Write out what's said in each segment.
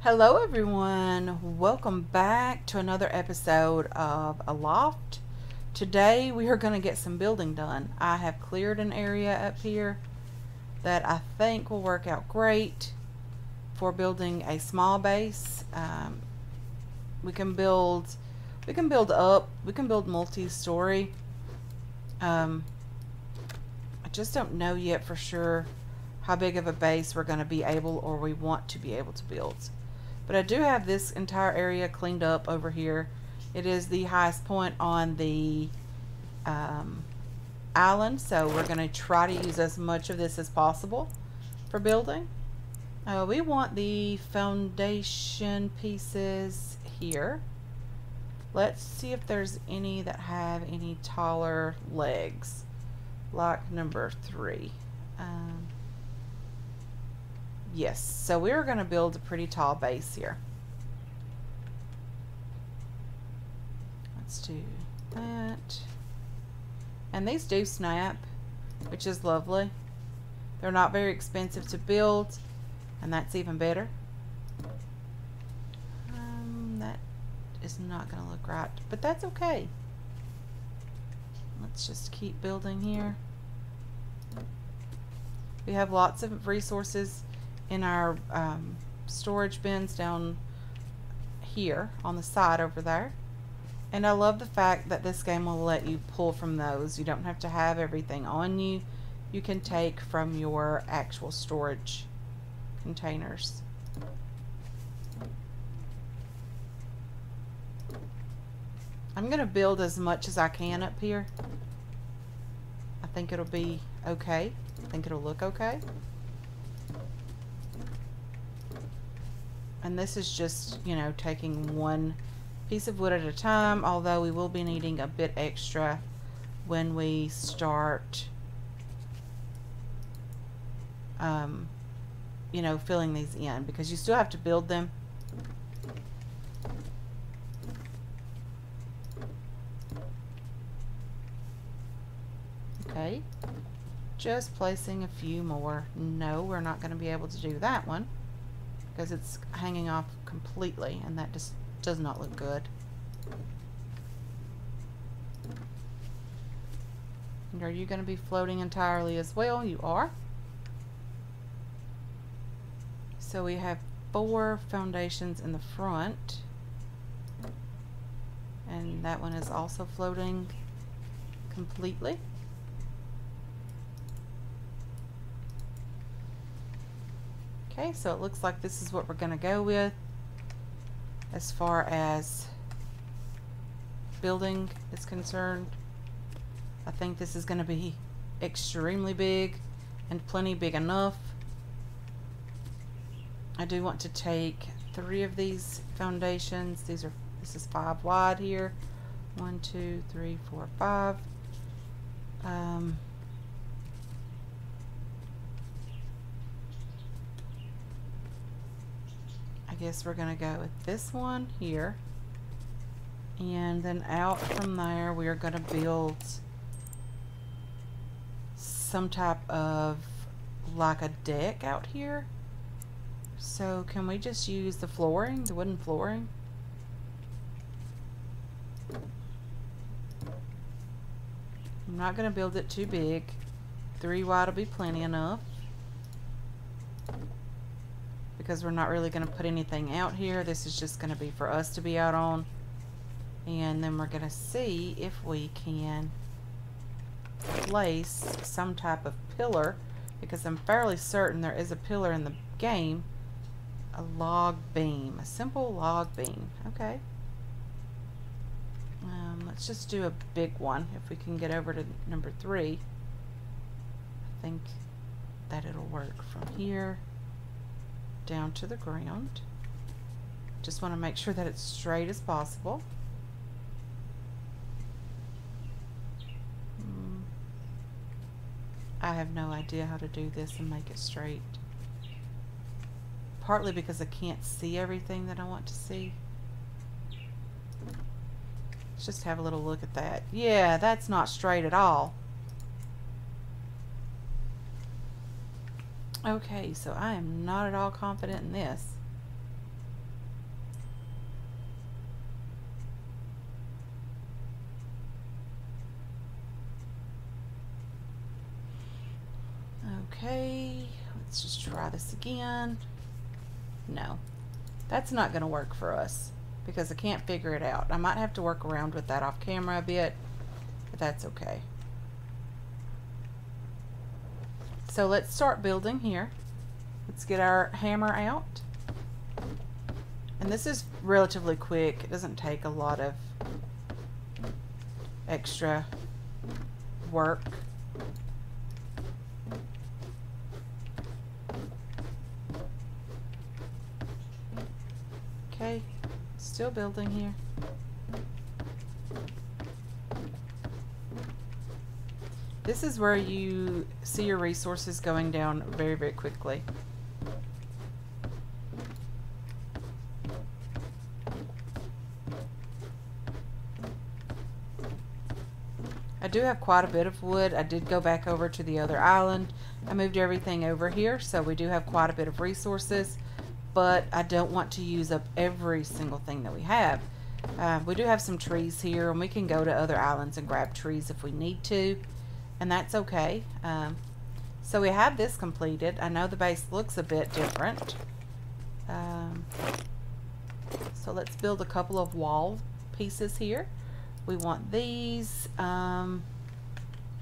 Hello everyone, welcome back to another episode of Aloft. Today we are going to get some building done. I have cleared an area up here that I think will work out great for building a small base. We can build multi-story. I just don't know yet for sure how big of a base we're going to be able or we want to be able to build. But I do have this entire area cleaned up over here. It is the highest point on the island, so we're going to try to use as much of this as possible for building. We want the foundation pieces here. Let's see if there's any that have any taller legs, like number 3. Yes, so we're going to build a pretty tall base here. Let's do that. And these do snap, which is lovely. They're not very expensive to build, and that's even better. That is not going to look right, but that's okay. Let's just keep building here. We have lots of resources in our storage bins down here on the side over there, and I love the fact that this game will let you pull from those. You don't have to have everything on you. You can take from your actual storage containers. I'm gonna build as much as I can up here. I think it'll be okay. I think it'll look okay. And this is just, you know, taking one piece of wood at a time, although we will be needing a bit extra when we start, you know, filling these in, because you still have to build them. Okay, just placing a few more. No, we're not going to be able to do that one, because it's hanging off completely, and that just does not look good. And are you going to be floating entirely as well? You are. So we have 4 foundations in the front, and that one is also floating completely. Okay, so it looks like this is what we're going to go with as far as building is concerned. I think this is going to be extremely big and plenty big enough. I do want to take 3 of these foundations. This is 5 wide here. 1, 2, 3, 4, 5. I guess we're going to go with this one here, and then out from there we are going to build some type of like a deck out here. So can we just use the flooring, the wooden flooring? I'm not going to build it too big. 3 wide will be plenty enough, because we're not really going to put anything out here. This is just going to be for us to be out on. And then we're going to see if we can place some type of pillar, because I'm fairly certain there is a pillar in the game. A log beam, a simple log beam. Okay. Let's just do a big one if we can get over to number 3. I think that it'll work from here down to the ground. Just want to make sure that it's straight as possible. I have no idea how to do this and make it straight. Partly because I can't see everything that I want to see. Let's just have a little look at that. Yeah, that's not straight at all. Okay, so I am not at all confident in this. Okay, let's just try this again. No, that's not going to work for us because I can't figure it out. I might have to work around with that off camera a bit, but that's okay. So let's start building here. Let's get our hammer out. And this is relatively quick. It doesn't take a lot of extra work. Okay, still building here. This is where you see your resources going down very, very quickly. I do have quite a bit of wood. I did go back over to the other island. I moved everything over here, so we do have quite a bit of resources, but I don't want to use up every single thing that we have. We do have some trees here, and we can go to other islands and grab trees if we need to, and that's okay. So we have this completed. I know the base looks a bit different. So let's build a couple of wall pieces here. We want these.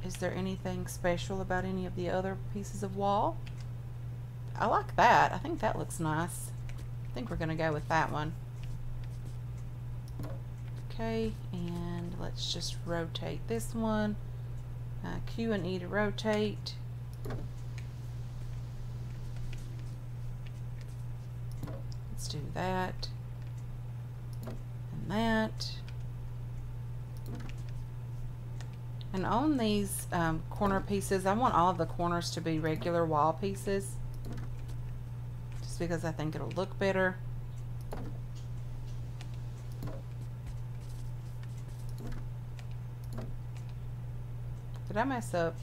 Is there anything special about any of the other pieces of wall? I like that. I think that looks nice. I think we're going to go with that one. Okay, and let's just rotate this one. Q and E to rotate. Let's do that. And that. And on these corner pieces, I want all of the corners to be regular wall pieces, just because I think it'll look better. Did I mess up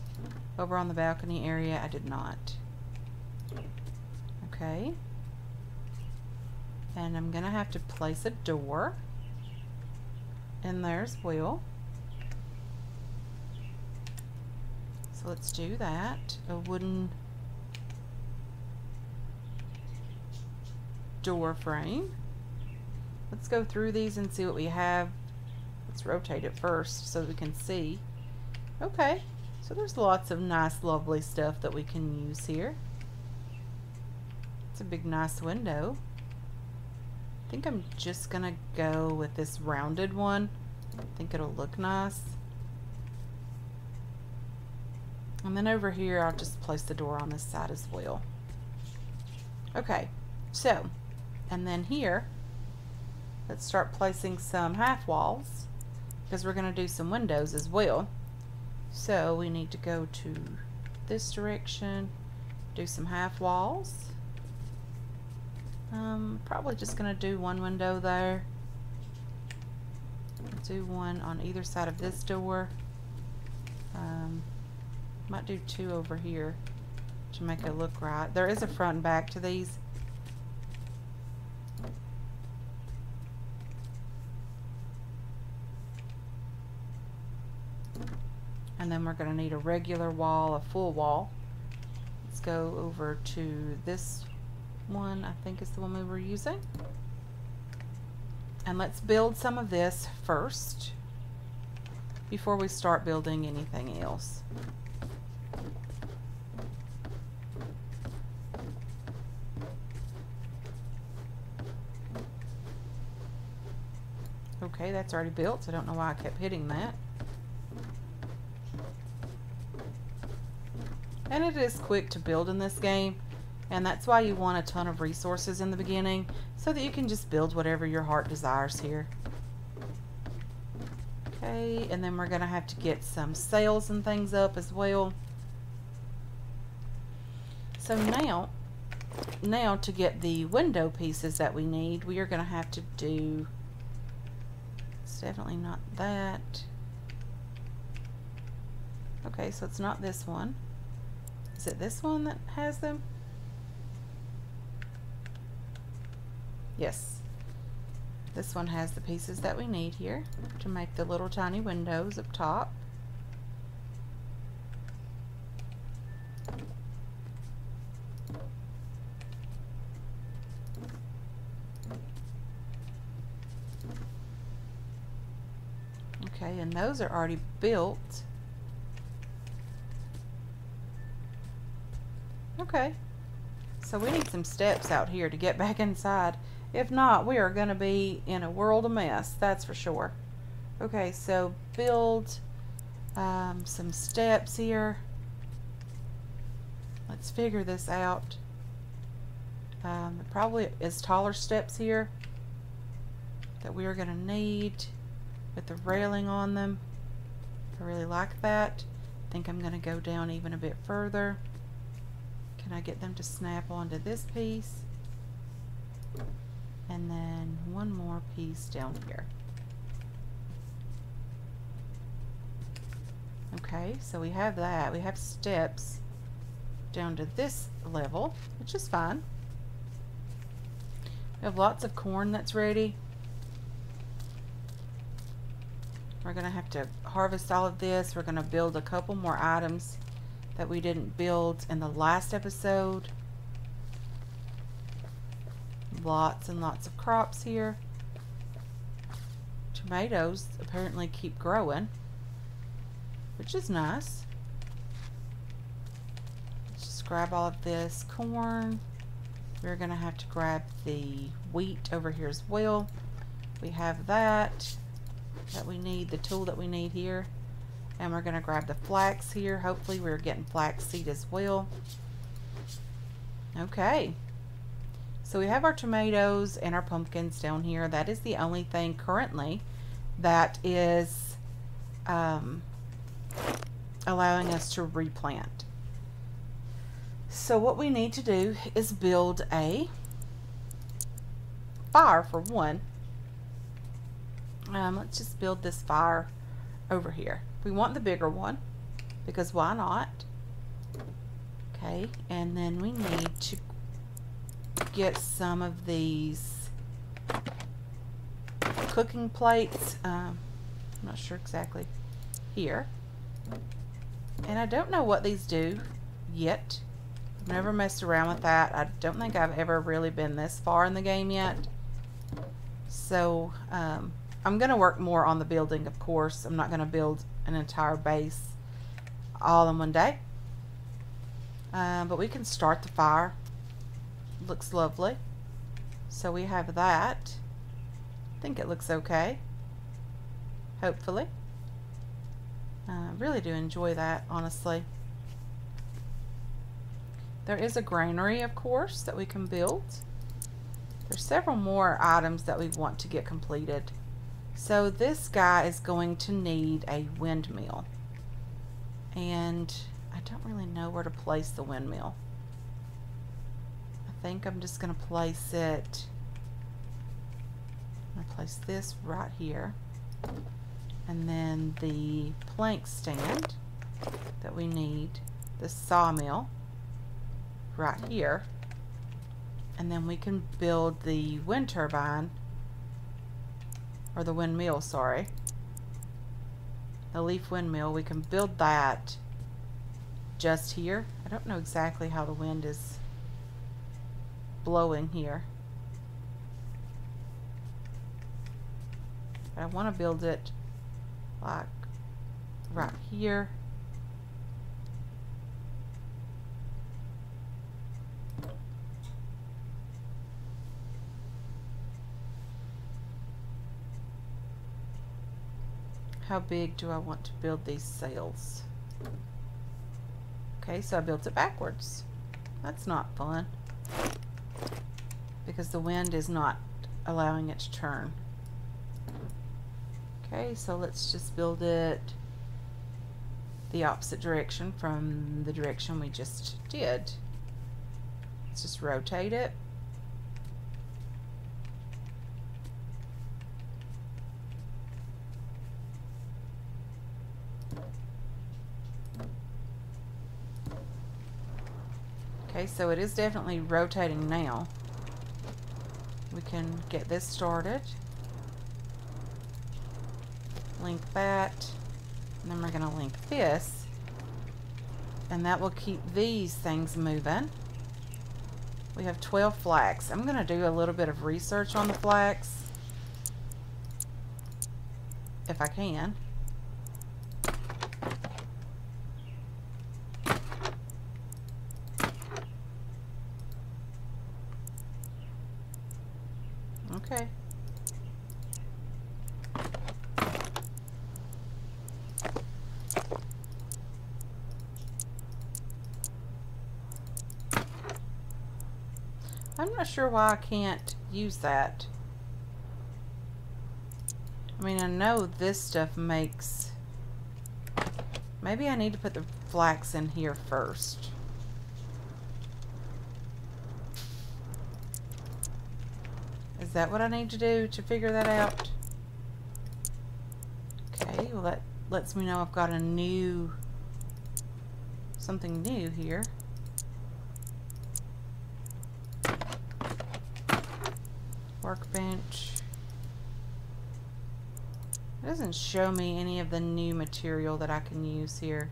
over on the balcony area? I did not. Okay. And I'm going to have to place a door in there as well. So let's do that. A wooden door frame. Let's go through these and see what we have. Let's rotate it first so we can see. Okay, so there's lots of nice, lovely stuff that we can use here. It's a big, nice window. I think I'm just gonna go with this rounded one. I think it'll look nice. And then over here, I'll just place the door on this side as well. Okay, so, and then here, let's start placing some half walls, because we're going to do some windows as well. So we need to go to this direction, do some half walls. Probably just going to do one window there. Do one on either side of this door. Might do two over here to make it look right. There is a front and back to these. And then we're going to need a regular wall, a full wall. Let's go over to this one, I think is the one we were using. And let's build some of this first before we start building anything else. Okay, that's already built, so I don't know why I kept hitting that. And it is quick to build in this game, and that's why you want a ton of resources in the beginning, so that you can just build whatever your heart desires here. Okay, and then we're going to have to get some sails and things up as well. So now to get the window pieces that we need, we are going to have to do, it's definitely not that. Okay, so it's not this one. Is it this one that has them? Yes. This one has the pieces that we need here to make the little tiny windows up top. Okay, and those are already built. Okay, so we need some steps out here to get back inside. If not, we are going to be in a world of mess, that's for sure. Okay, so build some steps here. Let's figure this out. It probably is taller steps here that we are going to need with the railing on them. I really like that. I think I'm going to go down even a bit further. Can I get them to snap onto this piece? And then one more piece down here. Okay, so we have that. We have steps down to this level, which is fine. We have lots of corn that's ready. We're going to have to harvest all of this. We're going to build a couple more items that we didn't build in the last episode. Lots and lots of crops here. Tomatoes apparently keep growing, which is nice. Let's just grab all of this corn. We're going to have to grab the wheat over here as well. We have that we need, the tool that we need here. And we're going to grab the flax here. Hopefully we're getting flax seed as well. Okay. So we have our tomatoes and our pumpkins down here. That is the only thing currently that is allowing us to replant. So what we need to do is build a fire for one. Let's just build this fire over here. We want the bigger one because why not? Okay, and then we need to get some of these cooking plates. I'm not sure exactly here. And I don't know what these do yet. I've never messed around with that. I don't think I've ever really been this far in the game yet. So I'm going to work more on the building, of course. I'm not going to build an entire base all in one day. But we can start the fire. Looks lovely. So we have that. I think it looks okay. Hopefully. I really do enjoy that, honestly. There is a granary, of course, that we can build. There's several more items that we want to get completed. So this guy is going to need a windmill. And I don't really know where to place the windmill. I think I'm just going to place it. I'm going to place this right here. And then the plank stand that we need, the sawmill, right here. And then we can build the wind turbine, or the windmill, sorry. The leaf windmill, we can build that just here. I don't know exactly how the wind is blowing here. But I want to build it like right here. How big do I want to build these sails? Okay, so I built it backwards. That's not fun, because the wind is not allowing it to turn. Okay, so let's just build it the opposite direction from the direction we just did. Let's just rotate it. Okay, so it is definitely rotating now. We can get this started. Link that. And then we're going to link this. And that will keep these things moving. We have 12 flax. I'm going to do a little bit of research on the flax, if I can. Okay. I'm not sure why I can't use that. I mean, I know this stuff makes... Maybe I need to put the flax in here first. Is that what I need to do to figure that out? Okay, well that lets me know I've got a new... something new here. Workbench. It doesn't show me any of the new material that I can use here.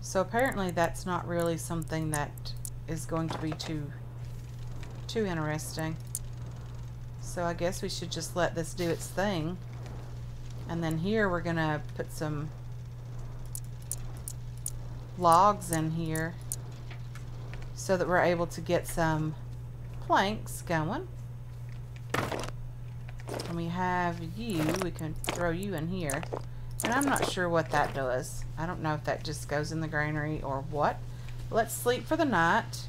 So apparently that's not really something that is going to be too interesting. So I guess we should just let this do its thing. And then here we're gonna put some logs in here so that we're able to get some planks going. And we have you, we can throw you in here. And I'm not sure what that does. I don't know if that just goes in the granary or what. Let's sleep for the night.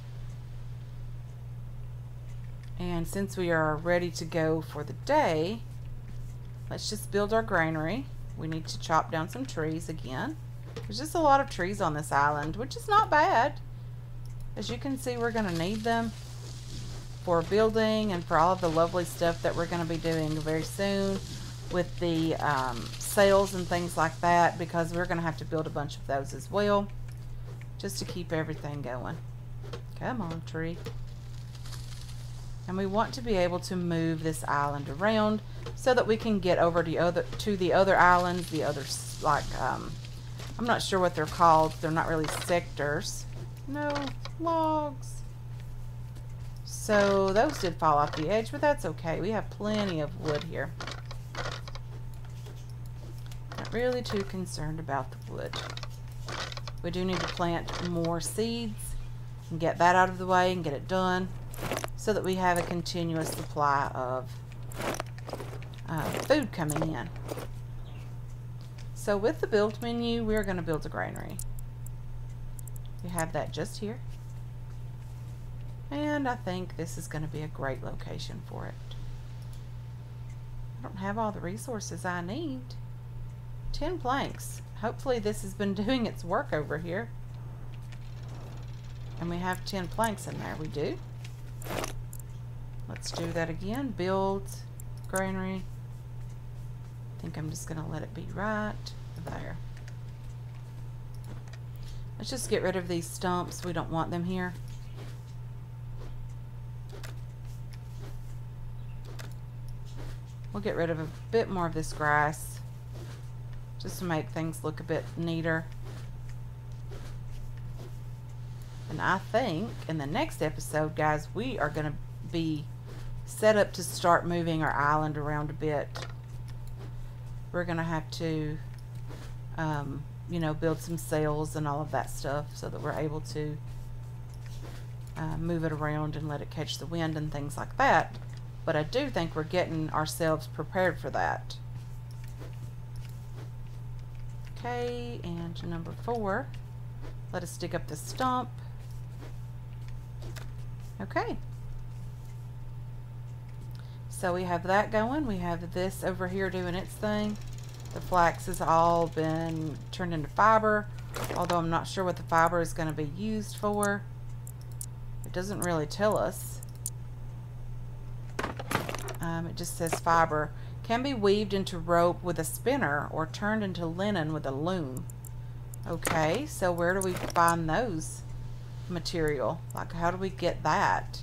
And since we are ready to go for the day, let's just build our granary. We need to chop down some trees again. There's just a lot of trees on this island, which is not bad. As you can see, we're going to need them for building and for all of the lovely stuff that we're going to be doing very soon with the sails and things like that, because we're going to have to build a bunch of those as well, just to keep everything going. Come on, tree. And we want to be able to move this island around so that we can get over to the other islands, the others, like, I'm not sure what they're called. They're not really sectors. No, logs. So those did fall off the edge, but that's okay. We have plenty of wood here. Not really too concerned about the wood. We do need to plant more seeds and get that out of the way and get it done, so that we have a continuous supply of food coming in. So with the build menu, we're going to build a granary. You have that just here. And I think this is going to be a great location for it. I don't have all the resources I need. 10 planks. Hopefully this has been doing its work over here. And we have 10 planks in there. We do. Let's do that again. Build granary. I think I'm just going to let it be right there. Let's just get rid of these stumps. We don't want them here. We'll get rid of a bit more of this grass just to make things look a bit neater. And I think in the next episode, guys, we are going to be set up to start moving our island around a bit. We're going to have to, you know, build some sails and all of that stuff so that we're able to move it around and let it catch the wind and things like that. But I do think we're getting ourselves prepared for that. Okay, and number 4. Let us dig up the stump. Okay. So we have that going. We have this over here doing its thing. The flax has all been turned into fiber, although I'm not sure what the fiber is going to be used for. It doesn't really tell us. It just says fiber can be weaved into rope with a spinner or turned into linen with a loom. Okay, so where do we find those material? Like, how do we get that?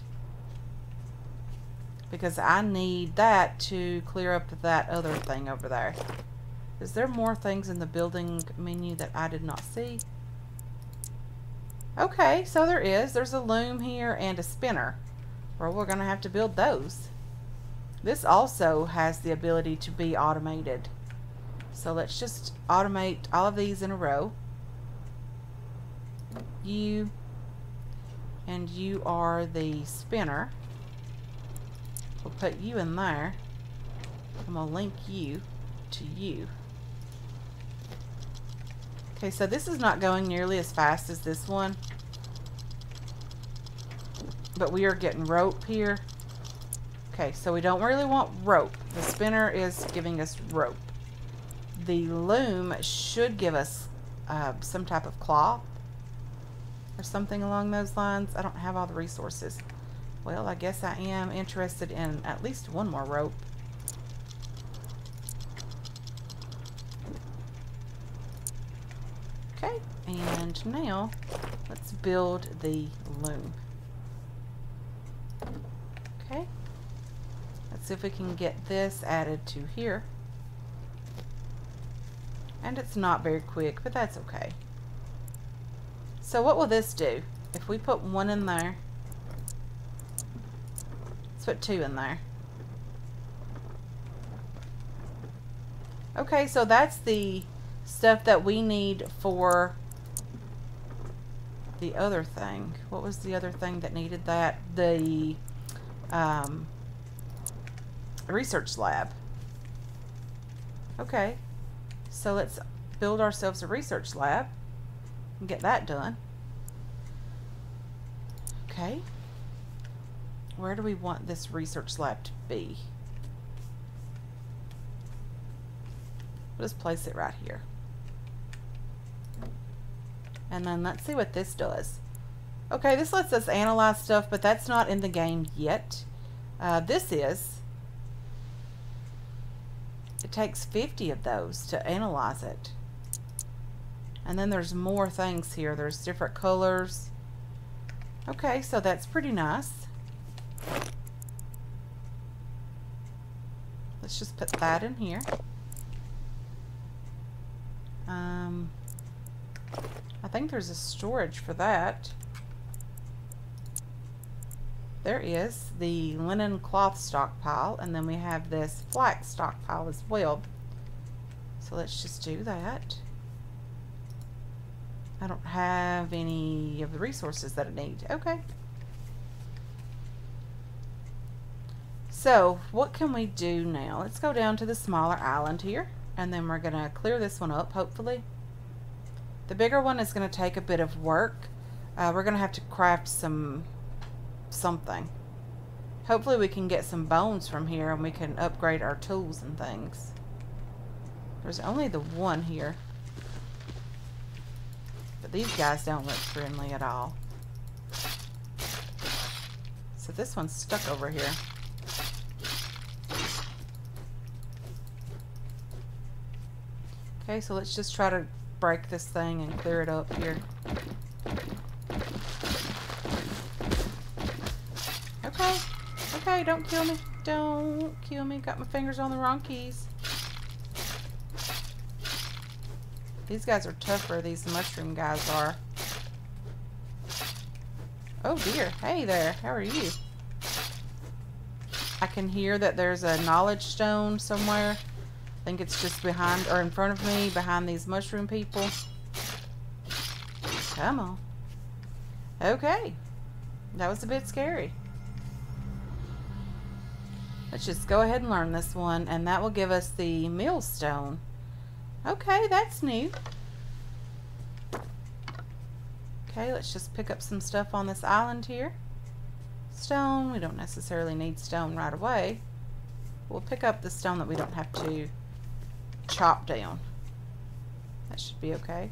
Because I need that to clear up that other thing over there. Is there more things in the building menu that I did not see? Okay, so there is. There's a loom here and a spinner. Well, we're going to have to build those. This also has the ability to be automated. So let's just automate all of these in a row. You, and you are the spinner. We'll put you in there. I'm going to link you to you. Okay, so this is not going nearly as fast as this one. But we are getting rope here. Okay, so we don't really want rope. The spinner is giving us rope. The loom should give us some type of cloth or something along those lines. I don't have all the resources. Well, I guess I am interested in at least one more rope. Okay, and now let's build the loom. Okay, let's see if we can get this added to here. And it's not very quick, but that's okay. So what will this do? If we put one in there, let's put two in there. Okay, so that's the stuff that we need for the other thing. What was the other thing that needed that? The research lab. Okay, so let's build ourselves a research lab and get that done. Okay, where do we want this research lab to be? Let's place it right here. And then let's see what this does. Okay, this lets us analyze stuff, but that's not in the game yet. This is. It takes 50 of those to analyze it. And then there's more things here. There's different colors. Okay, so that's pretty nice. Let's just put that in here. I think there's a storage for that. There is the linen cloth stockpile, and then we have this flax stockpile as well. So let's just do that. I don't have any of the resources that I need. Okay. So what can we do now? Let's go down to the smaller island here, and then we're going to clear this one up, hopefully. The bigger one is going to take a bit of work. We're going to have to craft something. Hopefully we can get some bones from here and we can upgrade our tools and things. There's only the one here. But these guys don't look friendly at all. So this one's stuck over here. Okay, so let's just try to break this thing and clear it up here. Okay. Okay, don't kill me. Don't kill me. Got my fingers on the wrong keys. These guys are tougher, these mushroom guys are. Oh dear. Hey there. How are you? I can hear that there's a knowledge stone somewhere. I think it's just behind or in front of me, behind these mushroom people. Come on. Okay. That was a bit scary. Let's just go ahead and learn this one, and that will give us the millstone. Okay, that's new. Okay, let's just pick up some stuff on this island here. Stone, we don't necessarily need stone right away. We'll pick up the stone that we don't have to chop down. That should be okay.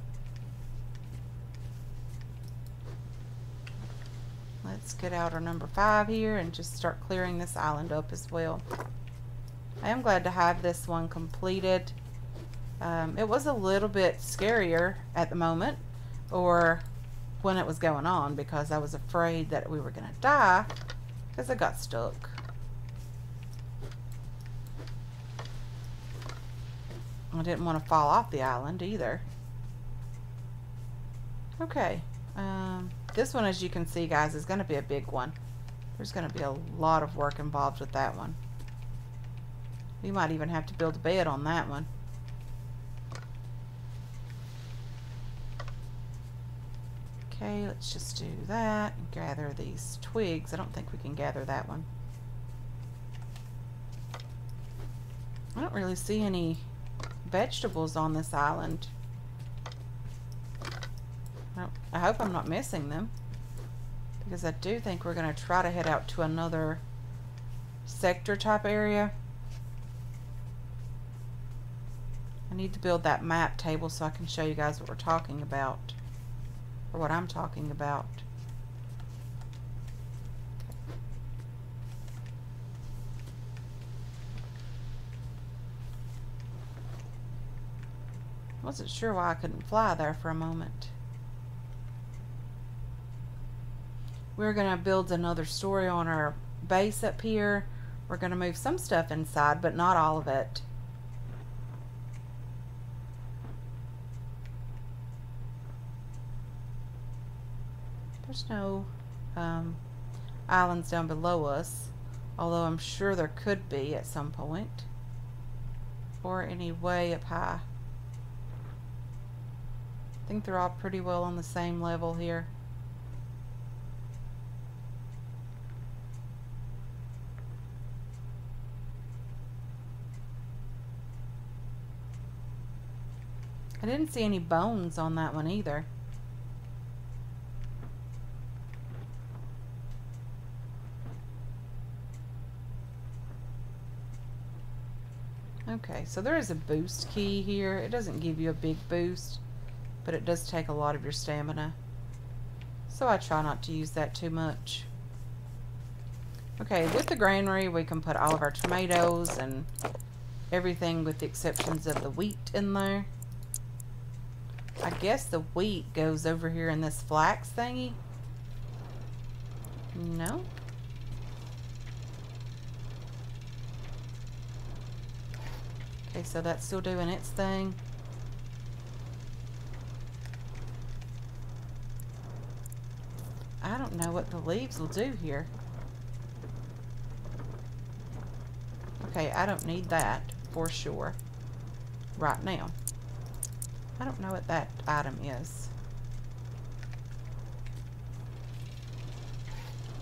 Let's get out our number 5 here and just start clearing this island up as well. I am glad to have this one completed. It was a little bit scarier at the moment, or when it was going on, because I was afraid that we were going to die because I got stuck. I didn't want to fall off the island either. Okay. This one, as you can see, guys, is going to be a big one. There's going to be a lot of work involved with that one. We might even have to build a bed on that one. Okay, let's just do that and gather these twigs. I don't think we can gather that one. I don't really see any vegetables on this island. I hope I'm not missing them, because I do think we're going to try to head out to another sector type area. I need to build that map table so I can show you guys what we're talking about, or what I'm talking about. Wasn't sure why I couldn't fly there for a moment. We're going to build another story on our base up here. We're going to move some stuff inside, but not all of it. There's no islands down below us, although I'm sure there could be at some point, or any way up high. I think they're all pretty well on the same level here. I didn't see any bones on that one either. Okay, so there is a boost key here. It doesn't give you a big boost, but it does take a lot of your stamina. So I try not to use that too much. Okay, with the granary we can put all of our tomatoes and everything with the exceptions of the wheat in there. I guess the wheat goes over here in this flax thingy. No? Okay, so that's still doing its thing. I don't know what the leaves will do here. Okay, I don't need that for sure right now. I don't know what that item is.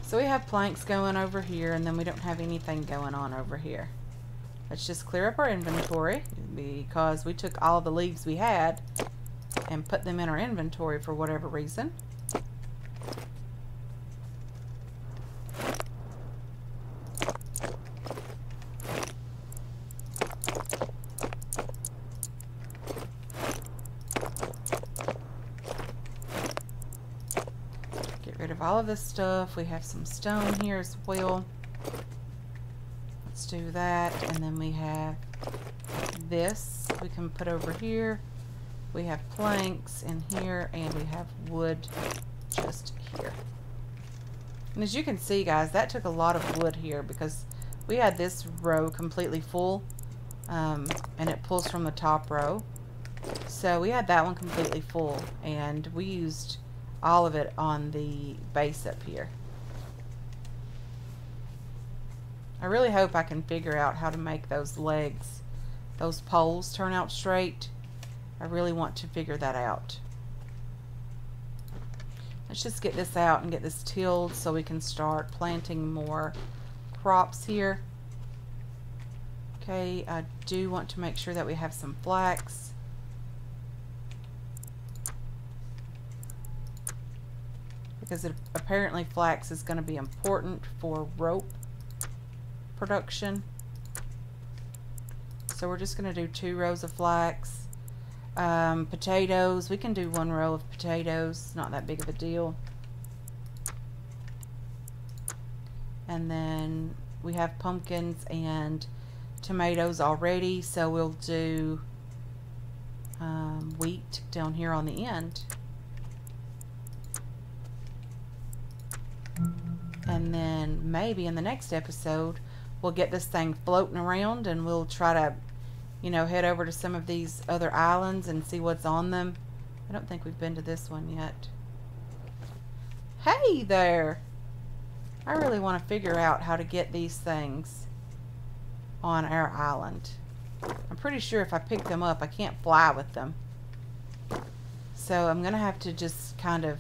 So we have planks going over here, and then we don't have anything going on over here. Let's just clear up our inventory, because we took all the leaves we had and put them in our inventory for whatever reason. Get rid of all of this stuff. We have some stone here as well. Let's do that, and then we have this we can put over here. We have planks in here, and we have wood just here. And as you can see, guys, that took a lot of wood here because we had this row completely full, and it pulls from the top row. So we had that one completely full, and we used all of it on the base up here. I really hope I can figure out how to make those legs, those poles, turn out straight. I really want to figure that out. Let's just get this out and get this tilled so we can start planting more crops here. Okay, I do want to make sure that we have some flax. Because apparently flax is going to be important for rope production. So we're just going to do 2 rows of flax. Potatoes, we can do 1 row of potatoes, not that big of a deal. And then we have pumpkins and tomatoes already, so we'll do wheat down here on the end. And then maybe in the next episode we'll get this thing floating around, and we'll try to, you know, head over to some of these other islands and see what's on them. I don't think we've been to this one yet. Hey there! I really want to figure out how to get these things on our island. I'm pretty sure if I pick them up, I can't fly with them. So I'm going to have to just kind of,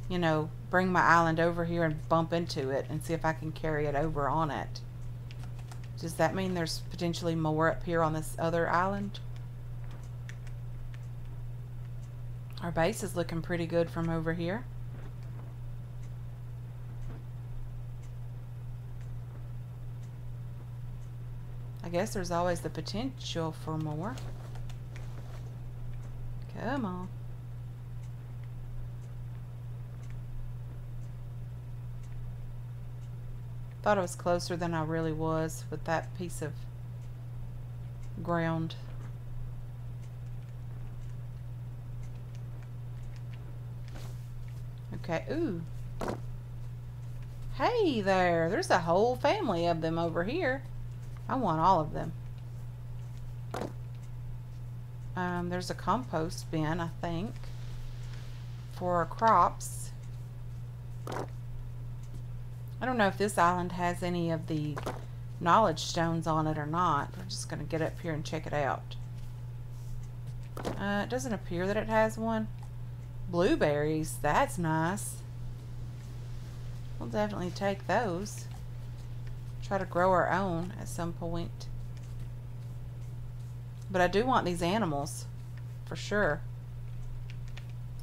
you know, bring my island over here and bump into it and see if I can carry it over on it. Does that mean there's potentially more up here on this other island? Our base is looking pretty good from over here. I guess there's always the potential for more. Come on. Thought I was closer than I really was with that piece of ground. Okay, ooh. Hey there, there's a whole family of them over here. I want all of them. There's a compost bin, I think, for our crops. I don't know if this island has any of the knowledge stones on it or not. We're just going to get up here and check it out. It doesn't appear that it has one. Blueberries, that's nice. We'll definitely take those. Try to grow our own at some point. But I do want these animals, for sure.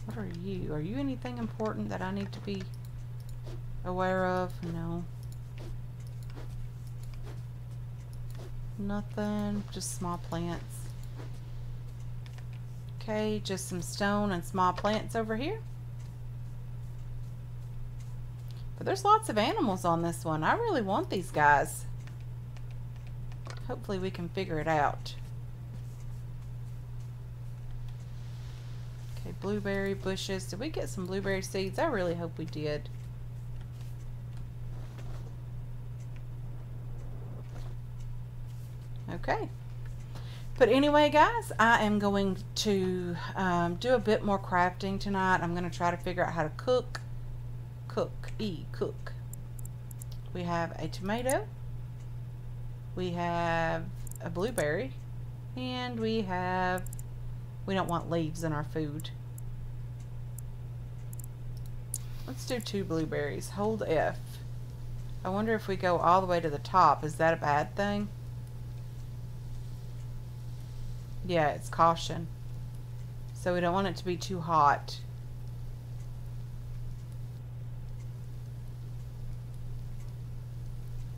What are you? Are you anything important that I need to be aware of? No. Nothing, just small plants. Okay, just some stone and small plants over here. But there's lots of animals on this one. I really want these guys. Hopefully we can figure it out. Okay, blueberry bushes. Did we get some blueberry seeds? I really hope we did. Okay. But anyway, guys, I am going to do a bit more crafting tonight. I'm going to try to figure out how to cook. Cook. We have a tomato. We have a blueberry. And we don't want leaves in our food. Let's do 2 blueberries. Hold F. I wonder if we go all the way to the top. Is that a bad thing? Yeah, it's caution. So we don't want it to be too hot.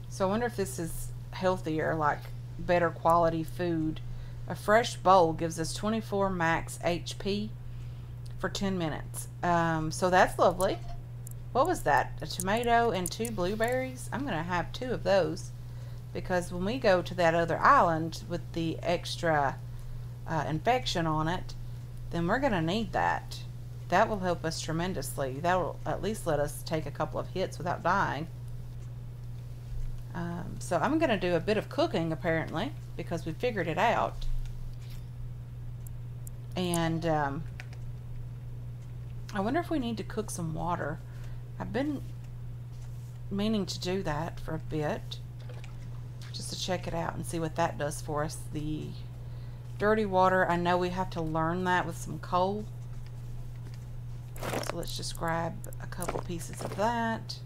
So I wonder if this is healthier, like better quality food. A fresh bowl gives us 24 max HP for 10 minutes. So that's lovely. What was that? A tomato and 2 blueberries? I'm going to have 2 of those. Because when we go to that other island with the extra infection on it, then we're going to need that. That will help us tremendously. That will at least let us take a couple of hits without dying. So I'm going to do a bit of cooking apparently because we figured it out. And I wonder if we need to cook some water. I've been meaning to do that for a bit just to check it out and see what that does for us. The dirty water, I know we have to learn that with some coal. So let's just grab a couple pieces of that.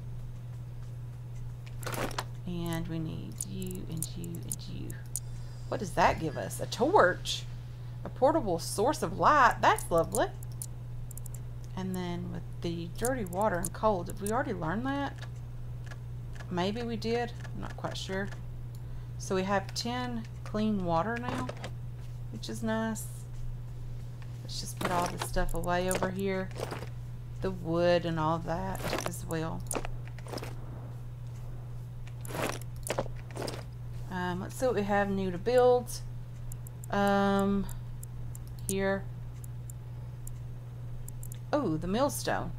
And we need you and you and you. What does that give us? A torch. A portable source of light. That's lovely. And then with the dirty water and coal, did we already learn that? Maybe we did. I'm not quite sure. So we have 10 clean water now, which is nice. Let's just put all this stuff away over here. The wood and all that as well. Let's see what we have new to build. Here. Oh, the millstone.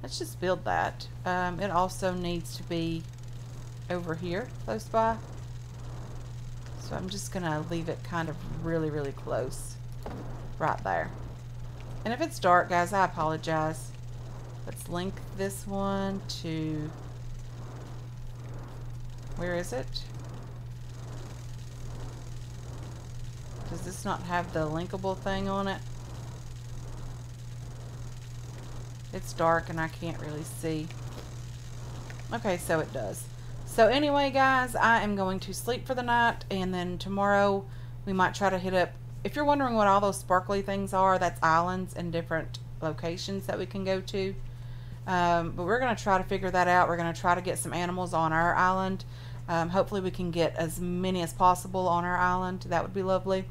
Let's just build that. It also needs to be over here, close by. So I'm just gonna leave it kind of really, really close. Right there. And if it's dark, guys, I apologize. Let's link this one to... Where is it? Does this not have the linkable thing on it? It's dark and I can't really see. Okay, so it does. So anyway, guys, I am going to sleep for the night, and then tomorrow we might try to hit up. If you're wondering what all those sparkly things are, that's islands and different locations that we can go to. But we're going to try to figure that out. We're going to try to get some animals on our island. Hopefully we can get as many as possible on our island. That would be lovely.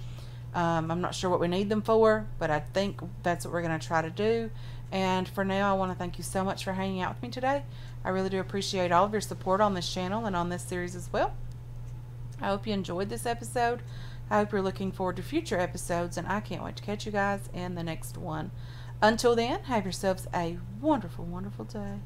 I'm not sure what we need them for, but I think that's what we're going to try to do. And for now, I want to thank you so much for hanging out with me today. I really do appreciate all of your support on this channel and on this series as well. I hope you enjoyed this episode. I hope you're looking forward to future episodes, and I can't wait to catch you guys in the next one. Until then, have yourselves a wonderful, wonderful day.